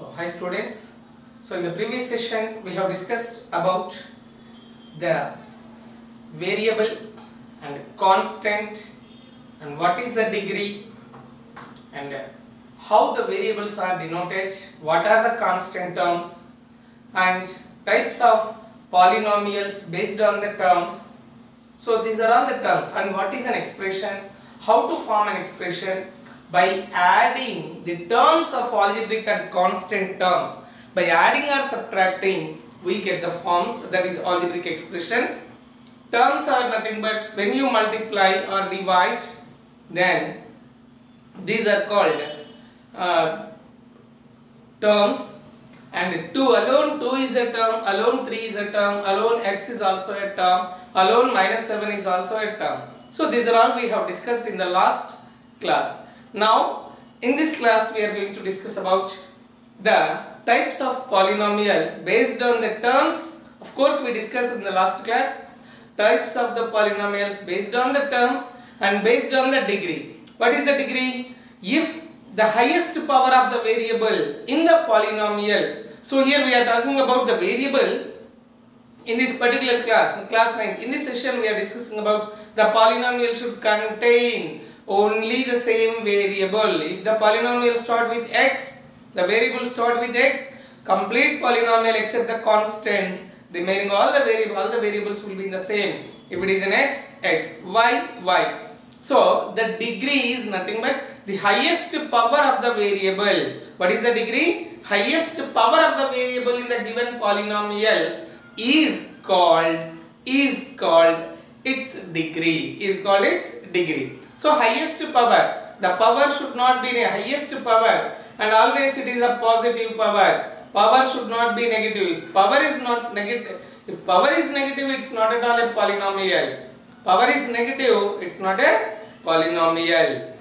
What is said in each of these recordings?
So, hi students. So, in the previous session we have discussed about the variable and constant and what is the degree and how the variables are denoted, what are the constant terms and types of polynomials based on the terms. So, these are all the terms and what is an expression, how to form an expression. By adding the terms of algebraic and constant terms, by adding or subtracting, we get the forms, that is algebraic expressions. Terms are nothing but when you multiply or divide, then these are called terms. And 2 alone 2 is a term, alone 3 is a term, alone x is also a term, alone minus 7 is also a term. So these are all we have discussed in the last class. Now, in this class we are going to discuss about the types of polynomials based on the terms. Of course, we discussed in the last class types of the polynomials based on the terms and based on the degree. What is the degree? If the highest power of the variable in the polynomial. So here we are talking about the variable in this particular class, class 9. In this session we are discussing about the polynomial should contain only the same variable. If the polynomial start with x, the variable start with x, complete polynomial except the constant, remaining all the variables will be in the same. If it is an x, x, y, y. So the degree is nothing but the highest power of the variable. What is the degree? Highest power of the variable in the given polynomial is called its degree. So highest power, the power should not be the highest power and always it is a positive power. Power should not be negative. If power is not negative, if power is negative, it's not at all a polynomial. Power is negative, it's not a polynomial.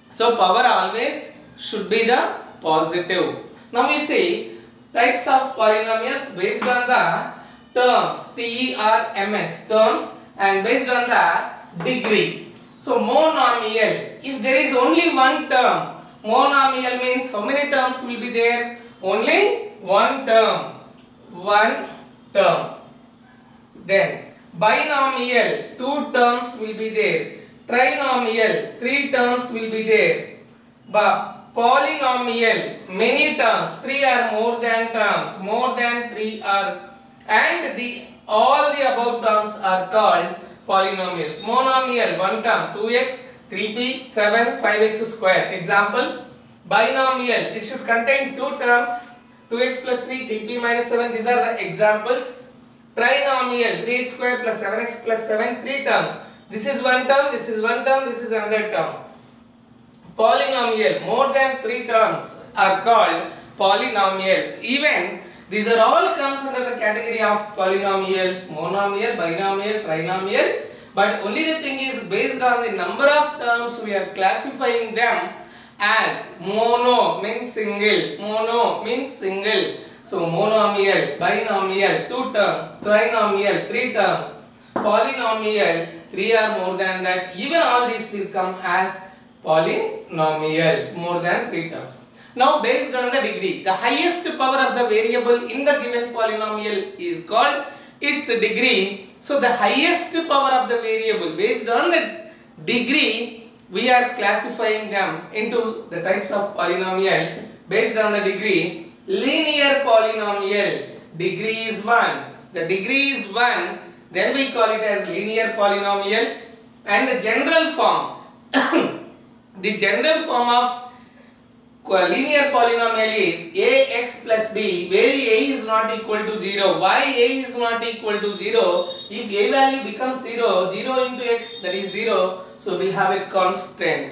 So power always should be the positive. Now we see types of polynomials based on the terms, TERMS, terms, and based on the degree. So monomial, if there is only one term, monomial means how many terms will be there? Only one term. Then binomial, 2 terms will be there. Trinomial, 3 terms will be there. But polynomial, many terms, 3 or more than terms, more than 3 are, and all the above terms are called polynomials. Monomial, 1 term, 2x, 3p, 7, 5x square. Example, binomial, it should contain 2 terms, 2x plus 3, 3p minus 7. These are the examples. Trinomial, 3x square plus 7x plus 7, 3 terms. This is 1 term, this is 1 term, this is another term. Polynomial, more than 3 terms are called polynomials. Even these are all comes under the category of polynomials, monomial, binomial, trinomial. But only the thing is based on the number of terms we are classifying them as mono means single, mono means single. So monomial, binomial 2 terms, trinomial 3 terms, polynomial 3 or more than that. Even all these will come as polynomials, more than 3 terms. Now based on the degree, the highest power of the variable in the given polynomial is called its degree. So the highest power of the variable based on the degree, we are classifying them into the types of polynomials based on the degree. Linear polynomial, degree is 1. The degree is 1, then we call it as linear polynomial. And the general form, the general form of linear polynomial is ax plus b, where a is not equal to 0. Why a is not equal to 0? If a value becomes 0, 0 into x, that is 0. So we have a constant.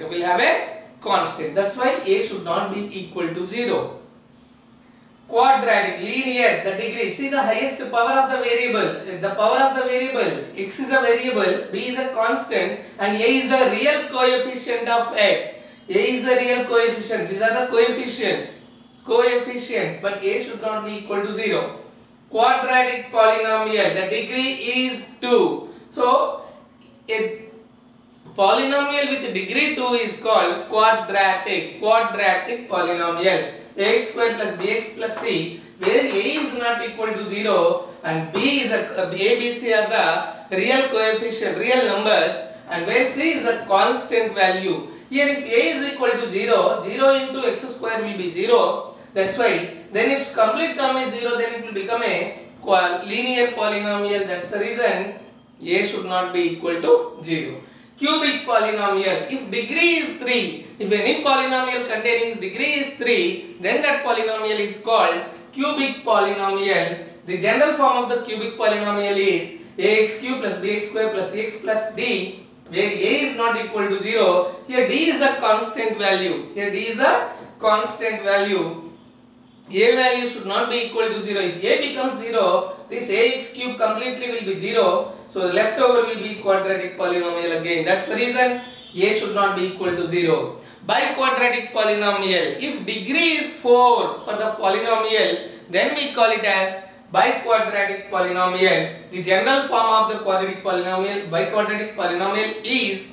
That's why a should not be equal to 0. Quadratic, linear, the degree. See the highest power of the variable. The power of the variable, x is a variable, b is a constant, and a is the real coefficient of x. A is the real coefficient. These are the coefficients, but a should not be equal to 0. Quadratic polynomial, the degree is 2. So a polynomial with degree 2 is called quadratic polynomial. ax square plus bx plus c, where a is not equal to 0 and b is a b, c are the real coefficient, real numbers, and where c is a constant value. Here if a is equal to 0, 0 into x square will be 0. That's why then if complete term is 0, then it will become a linear polynomial. That's the reason a should not be equal to 0. Cubic polynomial. If degree is 3, if any polynomial containing degree is 3, then that polynomial is called cubic polynomial. The general form of the cubic polynomial is ax cube plus bx square plus x plus d, where a is not equal to 0. Here d is a constant value. Here d is a constant value. A value should not be equal to 0. If a becomes 0, this ax cube completely will be 0. So the leftover will be quadratic polynomial again. That's the reason a should not be equal to 0. Biquadratic polynomial. If degree is 4 for the polynomial, then we call it as biquadratic polynomial. The general form of the quadratic polynomial, biquadratic polynomial is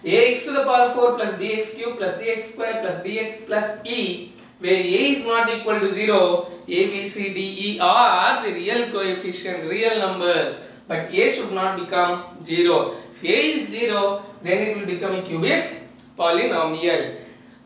ax to the power 4 plus bx cube plus ax square plus dx plus e, where a is not equal to 0, a, b, c, d, e are the real coefficient, real numbers, but a should not become 0. If a is 0, then it will become a cubic polynomial.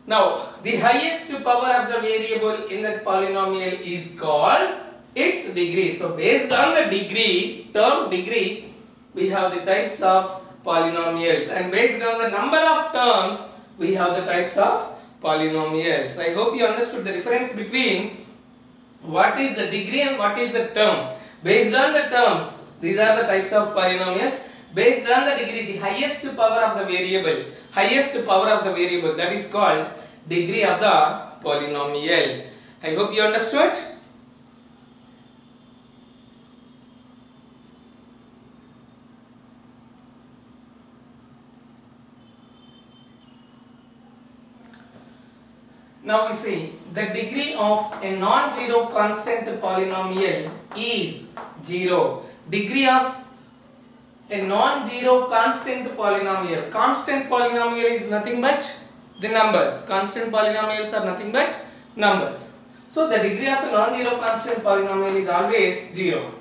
Now, the highest power of the variable in that polynomial is called its degree. So, based on the degree, term degree, we have the types of polynomials, and based on the number of terms, we have the types of polynomials. I hope you understood the difference between what is the degree and what is the term. Based on the terms, these are the types of polynomials. Based on the degree, the highest power of the variable, that is called degree of the polynomial. I hope you understood. Now we see the degree of a non-zero constant polynomial is 0. Degree of a non-zero constant polynomial. Constant polynomial is nothing but the numbers. Constant polynomials are nothing but numbers. So the degree of a non-zero constant polynomial is always 0.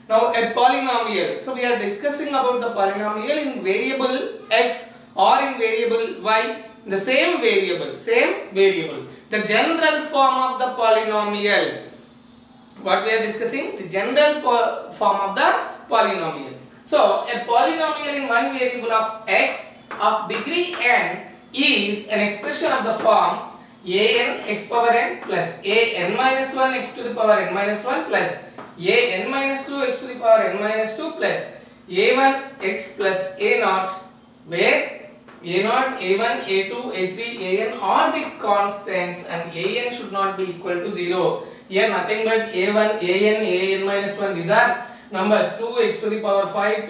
Now a polynomial. So we are discussing about the polynomial in variable x or in variable y. The same variable. The general form of the polynomial. What we are discussing? The general form of the polynomial. So, a polynomial in one variable of x of degree n is an expression of the form an x power n plus an minus 1 x to the power n minus 1 plus an minus 2 x to the power n minus 2 plus a1 x plus a naught, where a0, a1, a2, a3, an are the constants and an should not be equal to 0. Here nothing but a1, an minus 1, these are numbers. 2x to the power 5,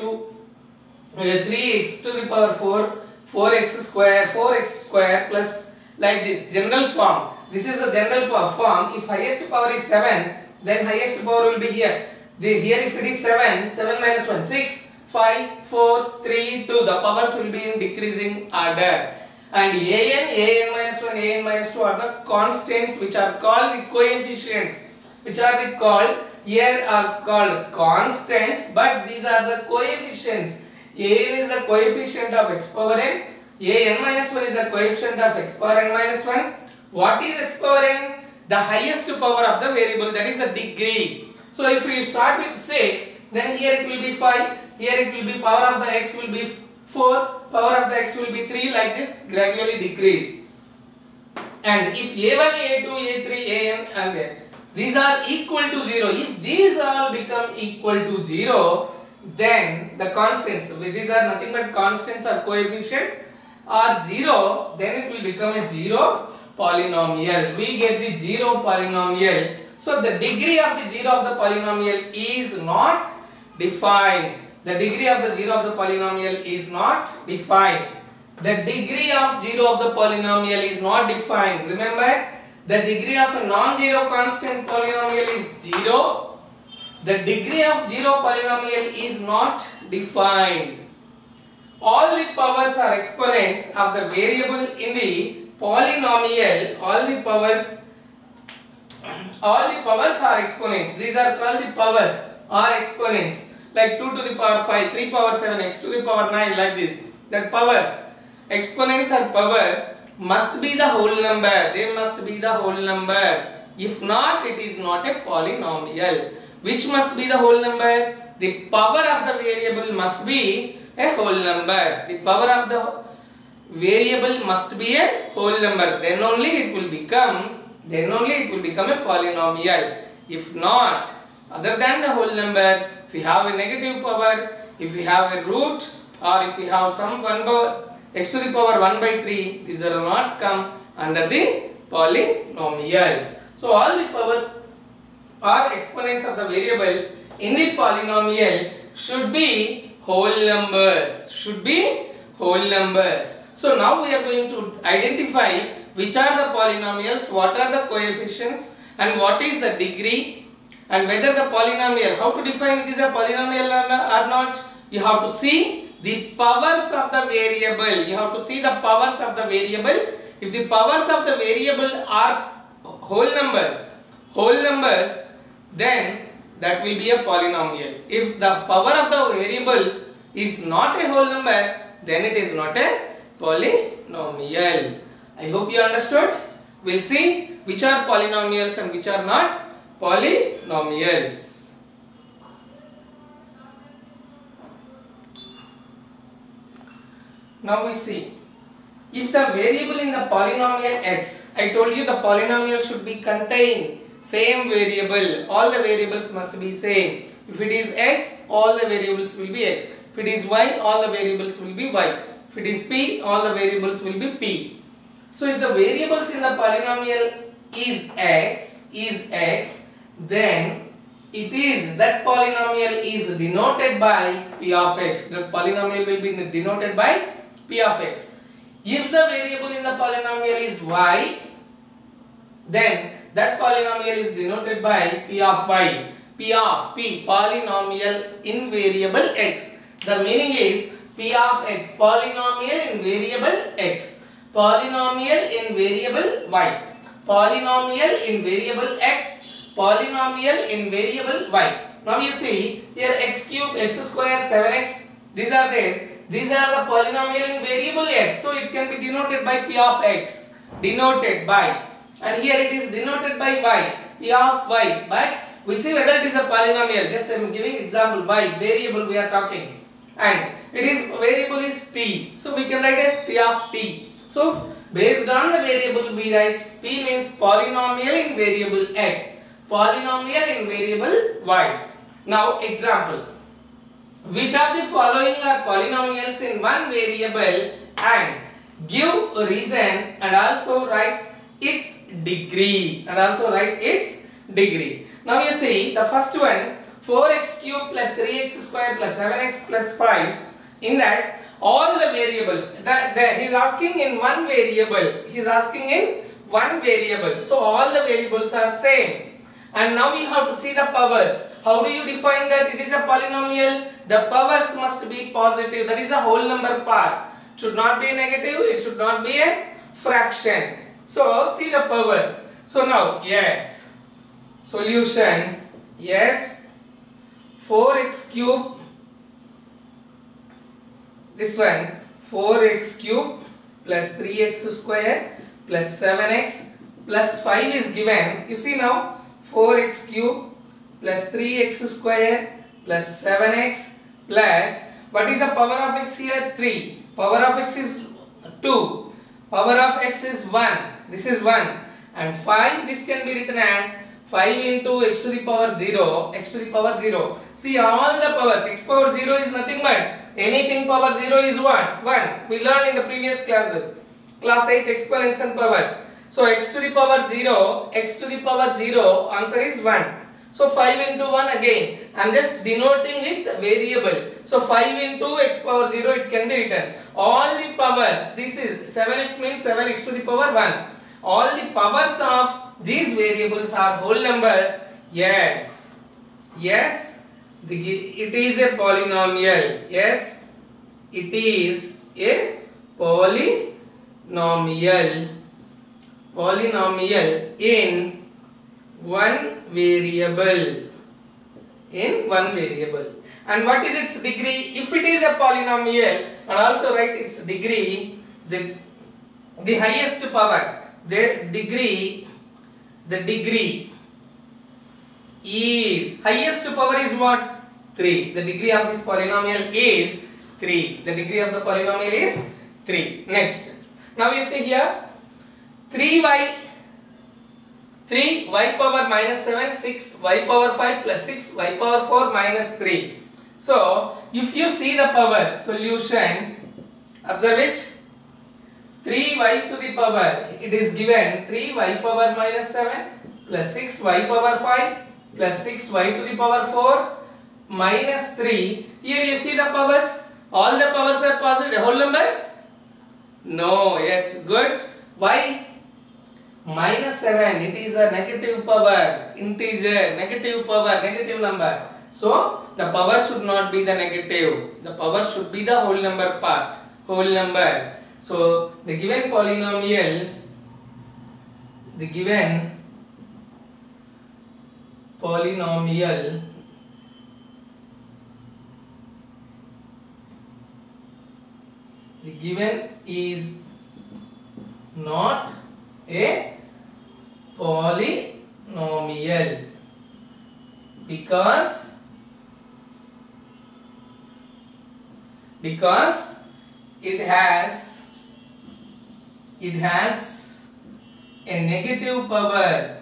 3x to the power 4, 4x square plus like this. General form. This is the general form. If highest power is 7, then highest power will be here. Here if it is 7, 7 minus 1, 6. 5, 4, 3, 2, the powers will be in decreasing order. And an minus 1, an minus 2 are the constants which are called the coefficients. Here are called constants, but these are the coefficients. An is the coefficient of x power n, an minus 1 is the coefficient of x power n minus 1. What is x power n? The highest power of the variable, that is the degree. So if we start with 6, then here it will be 5. Here it will be power of the x will be 4, power of the x will be 3, like this gradually decrease. And if a1, a2, a3, an and these are equal to 0, if these all become equal to 0, then the constants, these are nothing but constants or coefficients, are 0, then it will become a 0 polynomial. We get the 0 polynomial. So the degree of the 0 of the polynomial is not defined. The degree of the 0 of the polynomial is not defined. The degree of 0 of the polynomial is not defined. Remember, the degree of a non-zero constant polynomial is 0. The degree of 0 polynomial is not defined. All the powers are exponents of the variable in the polynomial. All the powers all the powers are exponents. These are called the powers or exponents, like 2 to the power 5, 3 power 7, x to the power 9, like this. That powers, exponents or powers must be the whole number. They must be the whole number. If not, it is not a polynomial. Which must be the whole number? The power of the variable must be a whole number. The power of the variable must be a whole number. Then only it will become a polynomial. If not, other than the whole number, if we have a negative power, if we have a root, or if we have some x to the power 1 by 3, these are not come under the polynomials. So all the powers or exponents of the variables in the polynomial should be whole numbers. So now we are going to identify which are the polynomials, what are the coefficients, and what is the degree, and whether the polynomial, how to define it is a polynomial or not. You have to see the powers of the variable. If the powers of the variable are whole numbers, then that will be a polynomial. If the power of the variable is not a whole number, then it is not a polynomial. I hope you understood. We'll see which are polynomials and which are not polynomials. Now we see, if the variable in the polynomial x, I told you the polynomial should be contain same variable. All the variables must be same. If it is x, all the variables will be x. If it is y, all the variables will be y. If it is p, all the variables will be p. So if the variables in the polynomial is x, then that polynomial is denoted by p of x. The polynomial will be denoted by p of x. If the variable in the polynomial is y, then that polynomial is denoted by p of y. Polynomial in variable x. The meaning is p of x, polynomial in variable x, polynomial in variable y, polynomial in variable x, polynomial in variable y. Now you see here x cube, x square, 7x, these are there. These are the polynomial in variable x, so it can be denoted by p of x, and here it is denoted by y, p of y. But we see whether it is a polynomial. Just I am giving example, y, variable we are talking, and it is variable is t, so we can write as p of t. So based on the variable we write p means polynomial in variable x, polynomial in variable y. Now example, which of the following are polynomials in one variable, and give a reason and also write its degree. Now you see the first one, 4x cube plus 3x square plus 7x plus 5. In that all the variables that he is asking in one variable. So all the variables are same. And now we have to see the powers. How do you define that it is a polynomial? The powers must be positive. That is a whole number part. It should not be negative. It should not be a fraction. So see the powers. So now yes. Solution. Yes. 4x cube. This one. 4x cube plus 3x square plus 7x plus 5 is given. You see now. 4x cube plus 3x square plus 7x plus, what is the power of x here? 3. Power of x is 2. Power of x is 1. This is 1. And 5, this can be written as 5 into x to the power 0. See all the powers. X power 0 is nothing but anything power 0 is what? 1. We learned in the previous classes. Class 8 exponents and powers. So x to the power 0, answer is 1. So 5 into 1 again. I am just denoting with variable. So 5 into x power 0 it can be written. All the powers, this is 7x means 7x to the power 1. All the powers of these variables are whole numbers. Yes. Yes. It is a polynomial. Yes. It is a polynomial in one variable. In one variable. And what is its degree? If it is a polynomial, and also write its degree, the highest power, the degree is, highest power is what? 3. The degree of this polynomial is 3. The degree of the polynomial is 3. Next. Now you see here 3y power minus 7, 6y power 5 plus 6y power 4 minus 3. So if you see the power solution, observe it, 3y to the power, it is given 3y power minus 7 plus 6y power 5 plus 6y to the power 4 minus 3. Here you see the powers, all the powers are positive, whole numbers? No, yes, good. Why? Minus 7, it is a negative power, integer, negative power, negative number. So the power should not be the negative, the power should be the whole number part, whole number. So the given polynomial, the given is not a polynomial because it has a negative power.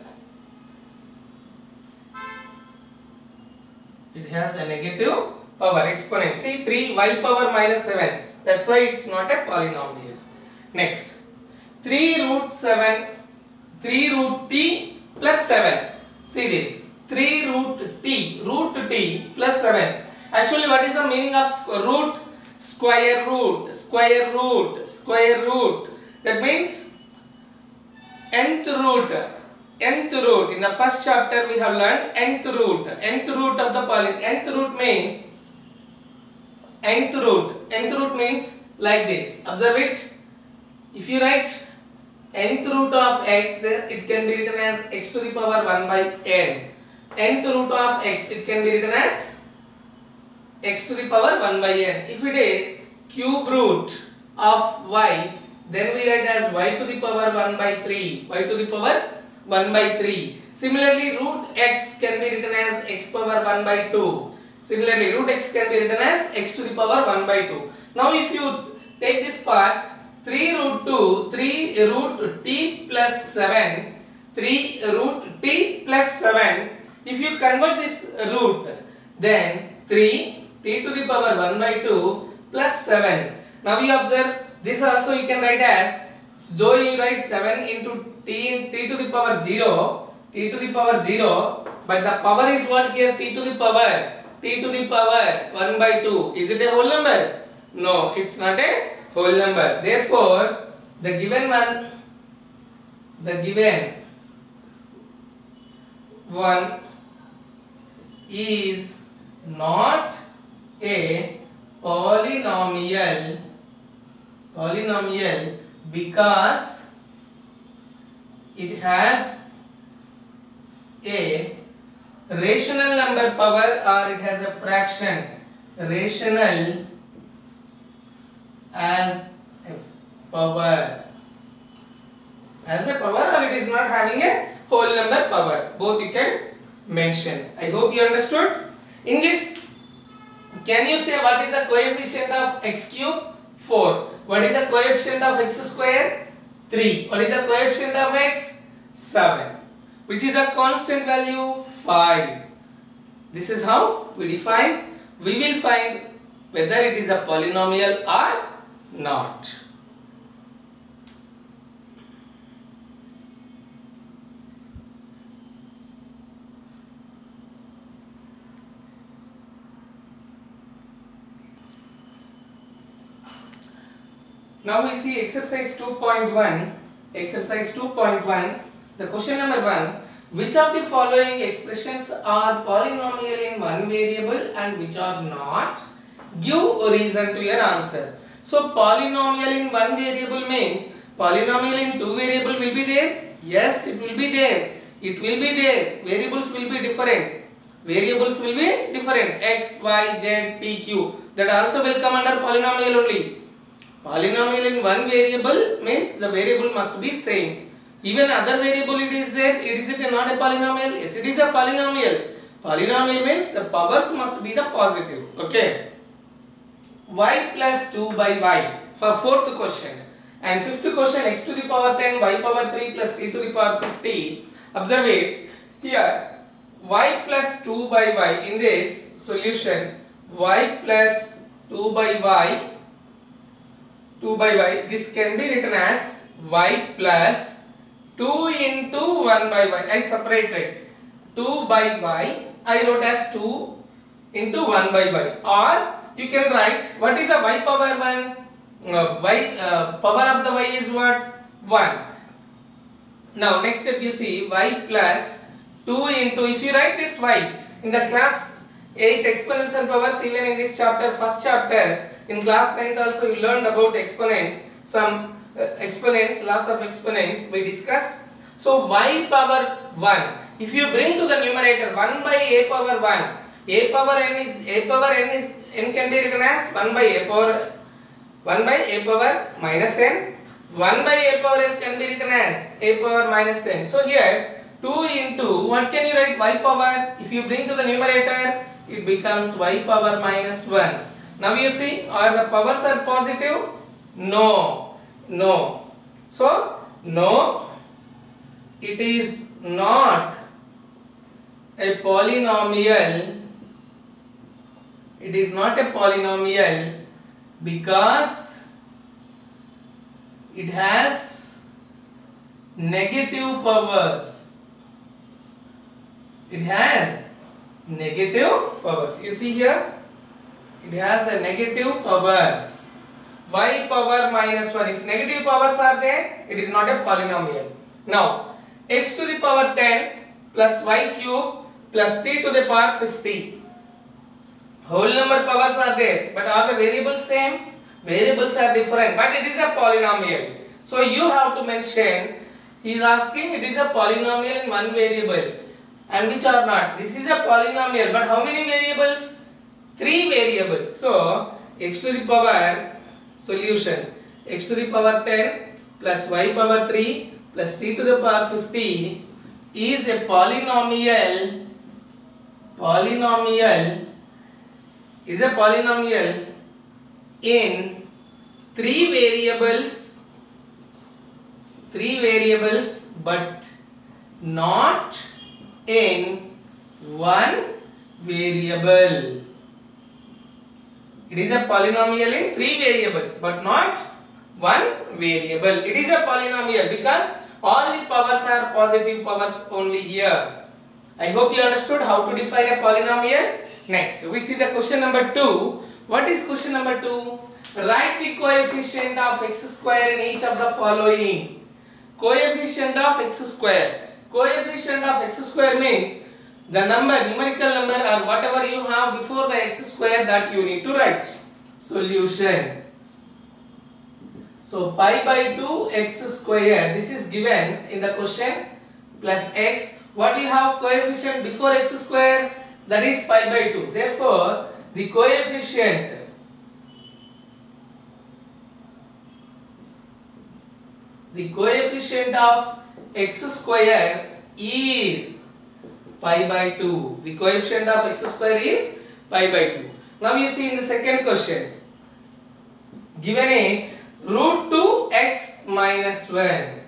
It has a negative power, exponent. See, 3y power minus 7. That's why it's not a polynomial. Next, 3 root t plus 7. See this, 3 root t plus 7. Actually, what is the meaning of root? Square root. That means nth root. In the first chapter we have learned nth root of the polynomial. Nth root means like this. Observe it. If you write nth root of x, then it can be written as x to the power 1 by n. Nth root of x, it can be written as x to the power 1 by n. If it is cube root of y, then we write as y to the power 1 by 3. Y to the power 1 by 3. Similarly, root x can be written as x power 1 by 2. Similarly, root x can be written as x to the power 1 by 2. Now, if you take this part, 3 root t plus 7. 3 root t plus 7. If you convert this root, then 3 t to the power 1 by 2 plus 7. Now you observe this also you can write as, though you write 7 into t to the power 0, but the power is what here? T to the power 1 by 2. Is it a whole number? No, it's not a whole number. Therefore, the given one is not a polynomial because it has a rational number power, or it has a fraction rational as a power, or it is not having a whole number power. Both you can mention. I hope you understood. In this, can you say what is the coefficient of x cube? 4. What is the coefficient of x square? 3. What is the coefficient of x? 7. Which is a constant value? 5. This is how we define. We will find whether it is a polynomial or not. Now we see exercise 2.1. Exercise 2.1. The question number 1. Which of the following expressions are polynomial in one variable and which are not? Give a reason to your answer. So polynomial in one variable means polynomial in two variable will be there? Yes, it will be there. it will be there. Variables will be different. Variables will be different. X, Y, Z, P, Q. That also will come under polynomial only. Polynomial in one variable means the variable must be same. Even other variable it is there. Is it not a polynomial? Yes, it is a polynomial. Polynomial means the powers must be the positive. Okay. Y plus 2 by y for fourth question. And fifth question, x to the power 10, y power 3 plus t to the power 50. Observe it. Here, y plus 2 by y in this solution, y plus 2 by y, this can be written as y plus 2 into 1 by y. I separated 2 by y, I wrote as 2 into 1 by y. Or you can write, what is a y power 1? Power of the y is what? 1. Now next step you see y plus 2 into, if you write this y in the class 8th exponential powers, even in this chapter, first chapter, in class 9th also you learned about exponents, some exponents, laws of exponents we discussed. So y power 1, if you bring to the numerator 1 by a power 1, a power n can be written as 1 by a power minus n. 1 by a power n can be written as a power minus n. So here 2 into, what can you write? Y power. If you bring to the numerator, it becomes y power minus 1. Now you see, are the powers are positive? No. No. So no, it is not a polynomial. It is not a polynomial because it has negative powers. It has negative powers. You see here, it has a negative powers. Y power minus 1. If negative powers are there, it is not a polynomial. Now, x to the power 10 plus y cube plus t to the power 50. Whole number powers are there, but are the variables same? Variables are different, but it is a polynomial. So you have to mention, he is asking it is a polynomial in one variable and which are not. This is a polynomial, but how many variables? 3 variables. So x to the power, solution, x to the power 10 plus y power 3 plus t to the power 50 is a polynomial. Is a polynomial in 3 variables but not in 1 variable. It is a polynomial in 3 variables but not 1 variable. It is a polynomial because all the powers are positive powers only here. I hope you understood how to define a polynomial. Next, we see the question number 2. What is question number 2? Write the coefficient of x square in each of the following. Coefficient of x square. Coefficient of x square means the number, numerical number or whatever you have before the x square that you need to write. Solution. So pi by 2 x square, this is given in the question, plus x. What you have coefficient before x square? That is pi by 2. Therefore, the coefficient of x square is pi by 2. The coefficient of x square is pi by 2. Now you see in the second question, given is root 2x minus 1.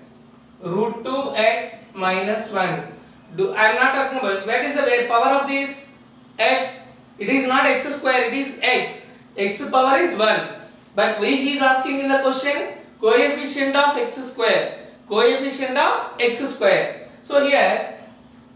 Root 2x minus 1. I am not talking about, what is the power of this? X. It is not x square, it is x. X power is 1. But he is asking in the question, coefficient of x square. Coefficient of x square. So here,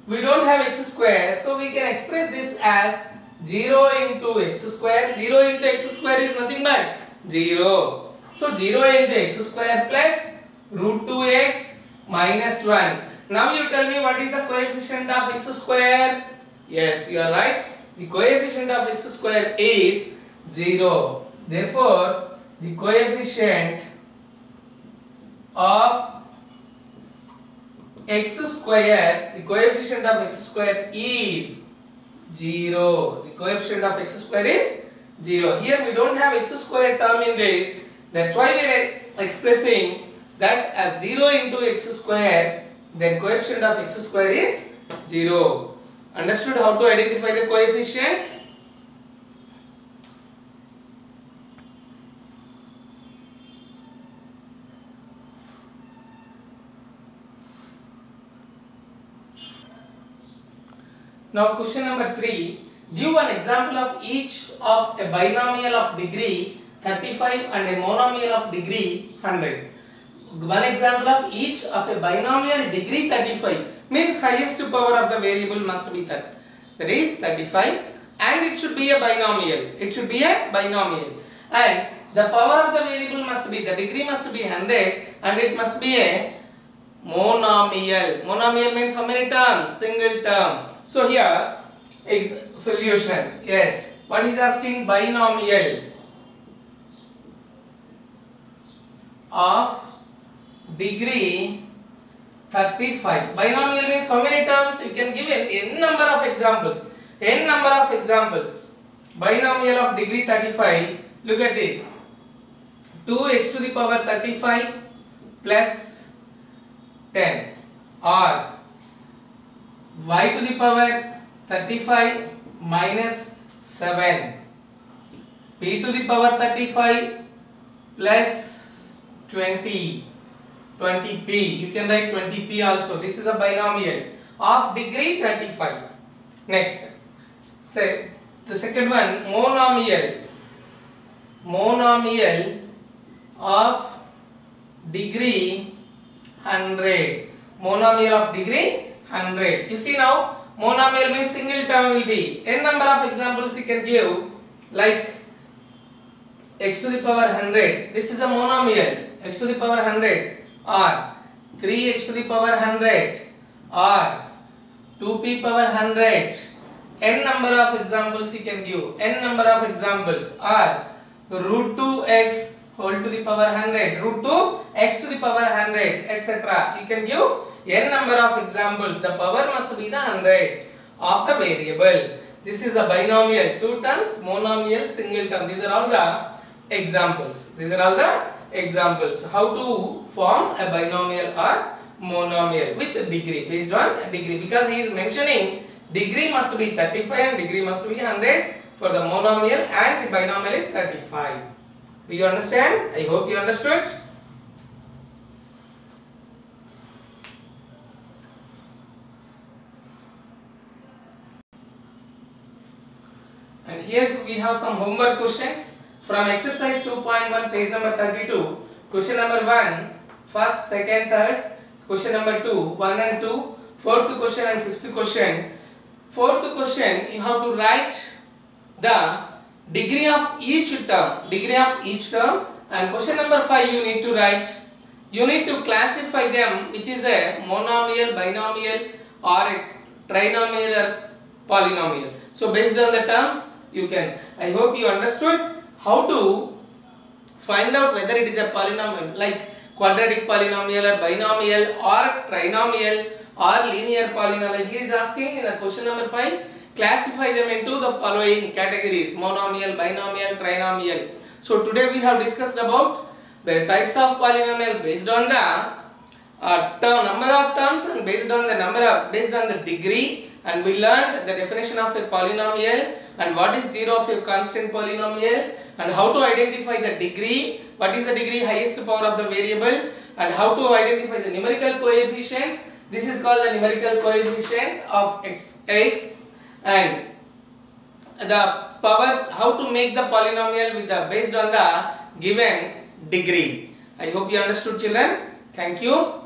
we don't have x square. So we can express this as 0 into x square. 0 into x square is nothing but 0. So 0 into x square plus root 2x minus 1. Now you tell me what is the coefficient of x square? Yes, you are right. The coefficient of x square is 0. Therefore, the coefficient of x square, the coefficient of x square is 0. The coefficient of x square is 0. Here we don't have x square term in this. That's why we are expressing that as 0 into x square. Then coefficient of x square is 0. Understood how to identify the coefficient? Now question number 3. Give an example of each of a binomial of degree 35 and a monomial of degree 100. One example of each of a binomial degree 35 means highest power of the variable must be that is 35, and it should be a binomial. It should be a binomial, and the power of the variable must be, the degree must be 100, and it must be a monomial. Monomial means how many terms? Single term. So here is solution. Yes, what is asking? Binomial of degree 35. Binomial means how many terms? You can give n number of examples. N number of examples. Binomial of degree 35. Look at this. 2x to the power 35 plus 10, or y to the power 35 minus 7, p to the power 35 plus 20p. You can write 20p also. This is a binomial of degree 35. Next, say the second one, monomial of degree 100. Monomial of degree 100. You see now, monomial means single term will be. N number of examples you can give, like x to the power 100. This is a monomial. X to the power 100, or 3x to the power 100, or 2p power 100. N number of examples you can give. N number of examples are root 2x whole to the power 100, root 2x to the power 100, etc. You can give n number of examples. The power must be the 100 of the variable. This is a binomial, two terms, monomial, single term. These are all the examples. These are all the examples. How to form a binomial or monomial with degree, based on degree, because he is mentioning degree must be 35 and degree must be 100 for the monomial, and the binomial is 35. Do you understand? I hope you understood. And here we have some homework questions from exercise 2.1, page number 32. Question number 1, first, second, third. Question number 2, 1 and 2. Fourth question and fifth question. Fourth question, you have to write the degree of each term. Degree of each term. And question number 5, you need to write. You need to classify them, which is a monomial, binomial, or a trinomial or polynomial. So based on the terms, you can. I hope you understood how to find out whether it is a polynomial, like quadratic polynomial or binomial or trinomial or linear polynomial. He is asking in the question number 5, classify them into the following categories: monomial, binomial, trinomial. So today we have discussed about the types of polynomial based on the number of terms and based on the degree, and we learned the definition of a polynomial and what is zero of a constant polynomial, and how to identify the degree, what is the degree, highest power of the variable, and how to identify the numerical coefficients. This is called the numerical coefficient of x, and the powers, how to make the polynomial with the based on the given degree. I hope you understood, children. Thank you.